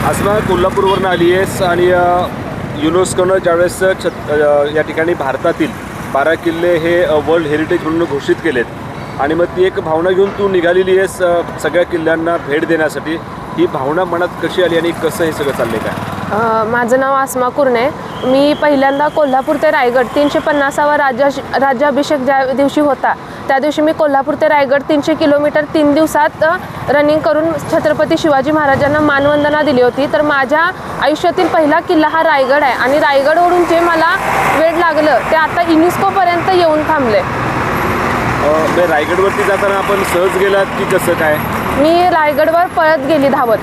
आसमा कोल्हापूरवरून आली आहेस आणि युनेस्कोनं ज्यावेळेस या ठिकाणी भारतातील 12 किल्ले हे वर्ल्ड हेरिटेज म्हणून घोषित केलेत आणि मग ती एक भावना घेऊन तू निघालेली आहेस सगळ्या किल्ल्यांना भेट देण्यासाठी. ही भावना मनात कशी आली आणि कसं हे सगळं चाललंय काय? माझं नाव आसमा कुरणे. मी पहिल्यांदा कोल्हापूर ते रायगड 350वा राज्याभिषेक ज्या दिवशी होता त्या दिवशी मी कोल्हापूर ते रायगड 300 किलोमीटर 3 दिवसात रनिंग करून छत्रपती शिवाजी महाराजांना मानवंदना दिली होती. तर माझ्या आयुष्यातील पहिला किल्ला हा रायगड आहे आणि रायगडवरून जे मला वेड लागलं ते आता युनेस्कोपर्यंत येऊन थांबले. रायगडवरती जाताना आपण सहज गेलात की कसं काय? मी रायगडवर पळत गेली धावत.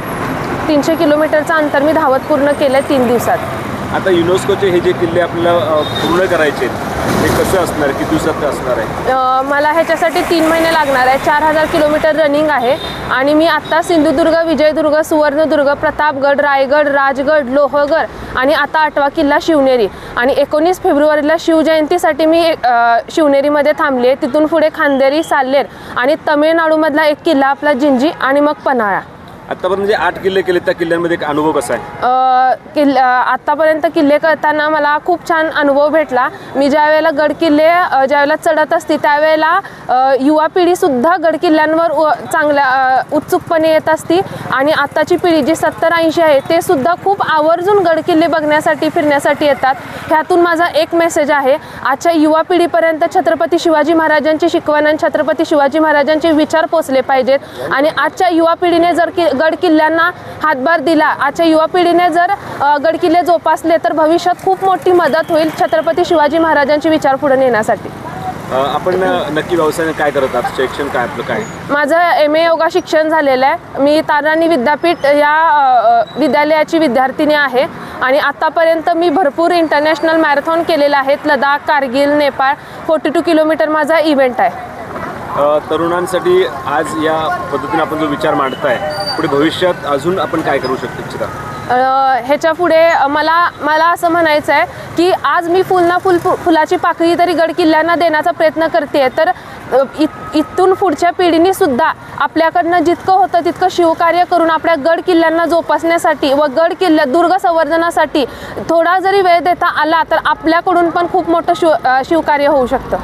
300 किलोमीटरचं अंतर मी धावत पूर्ण केलं 3 दिवसात. आता युनेस्कोचे हे जे किल्ले आपल्याला पूर्ण करायचे हे कसं असणार, किती दिवसात असणार आहे? मला ह्याच्यासाठी 3 महिने लागणार आहे. 4000 किलोमीटर रनिंग आहे आणि मी आत्ता सिंधुदुर्ग, विजयदुर्ग, सुवर्णदुर्ग, प्रतापगड, रायगड, राजगड, लोहगड आणि आता 8वा किल्ला शिवनेरी आणि 19 फेब्रुवारीला शिवजयंतीसाठी मी शिवनेरीमध्ये थांबले. तिथून पुढे खांदेरी, साल्हेर आणि तमिळनाडूमधला एक किल्ला आपला जिंजी आणि मग पन्हाळा. आतापर्यंत जे 8 किल्ले केले त्या किल्ल्यांमध्ये एक अनुभव कसा आहे? आत्तापर्यंत किल्ले करताना मला खूप छान अनुभव भेटला. मी ज्या वेळेला गड किल्ले ज्यावेळेला चढत असते त्यावेळेला युवा पिढीसुद्धा गड किल्ल्यांवर चांगल्या उत्सुकपणे येत असती आणि आत्ताची पिढी जी 70-80 आहे ते सुद्धा खूप आवर्जून गड किल्ले बघण्यासाठी फिरण्यासाठी येतात. ह्यातून माझा एक मेसेज आहे, आजच्या युवा पिढीपर्यंत छत्रपती शिवाजी महाराजांची शिकवण आणि छत्रपती शिवाजी महाराजांचे विचार पोचले पाहिजेत आणि आजच्या युवा पिढीने जर गड किल्ल्यांना हातभार दिला, आजच्या युवा पिढीने जर गड किल्ले जोपासले तर भविष्यात खूप मोठी मदत होईल छत्रपती शिवाजी महाराजांचे विचार पुढे नेण्यासाठी. आपण नक्की व्यवसायाने काय करत आहात? शिक्षण काय आपलं काय? माझं MA योगा शिक्षण झालेलं आहे. मी ताराणी विद्यापीठ या विद्यालयाची विद्यार्थिनी आहे आणि आत्तापर्यंत मी भरपूर इंटरनॅशनल मॅरेथॉन केलेले आहेत. लडाख, कारगिल, नेपाळ 42 किलोमीटर माझा इव्हेंट आहे. तरुणांसाठी आज या पद्धतीने आपण जो विचार मांडताय, पुढे भविष्यात अजून आपण काय करू शकतो इच्छिता? ह्याच्या पुढे मला असं म्हणायचं आहे की आज मी फुलाची पाकळी तरी गड किल्ल्यांना देण्याचा प्रयत्न करते, तर इथून पुढच्या पिढीने सुद्धा आपल्याकडनं जितकं होतं तितकं शिवकार्य करून आपल्या गड किल्ल्यांना जोपासण्यासाठी व गड किल्ल्या दुर्ग संवर्धनासाठी थोडा जरी वेळ देता आला तर आपल्याकडून पण खूप मोठं शिवकार्य होऊ शकतं.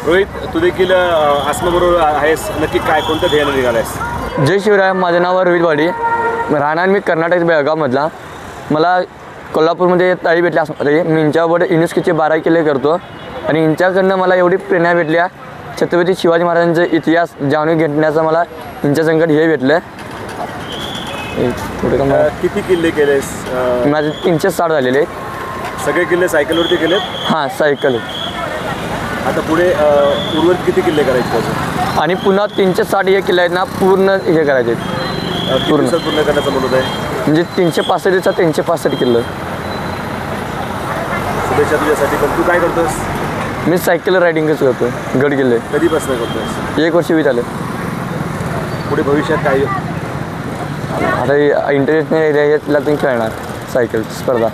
रोहित, तू देखील आसमाबरोबर आहेस, नक्की काय कोणत्या ध्येयाने निघालायस? जय शिवराय. माझं नाव आहे रोहित वाडी. राहणार मी कर्नाटक बेळगावमधला. मला कोल्हापूरमध्ये ताई भेटली आसमाताई. मी यांच्याबरोबर युनेस्कोचे 12 किल्ले करतो आणि यांच्याकडनं मला एवढी प्रेरणा भेटल्या छत्रपती शिवाजी महाराजांचा इतिहास जाणून घेण्याचं मला यांच्या संकट हे भेटलं. किती किल्ले केलेस? माझे 360 झालेले आहेत. सगळे किल्ले सायकलवरती केलेत? हां, सायकल. आता पुढे उर्वरित किती किल्ले करायचे अजून? आणि पुन्हा 360 हे किल्ले आहेत ना पूर्ण हे करायचे आहेत. पूर्ण करण्याचं म्हणत आहे म्हणजे 365 दिवसात 365 किल्ले. शुभेच्छा तुझ्यासाठी. पण तू काय करतोस? मी सायकल रायडिंगच करतो. गड किल्ले कधीपासून करतोस? 1 वर्ष झालं. पुढे भविष्यात काय? आता इंटरनॅशनल एरियाला तुम्ही खेळणार सायकल स्पर्धा.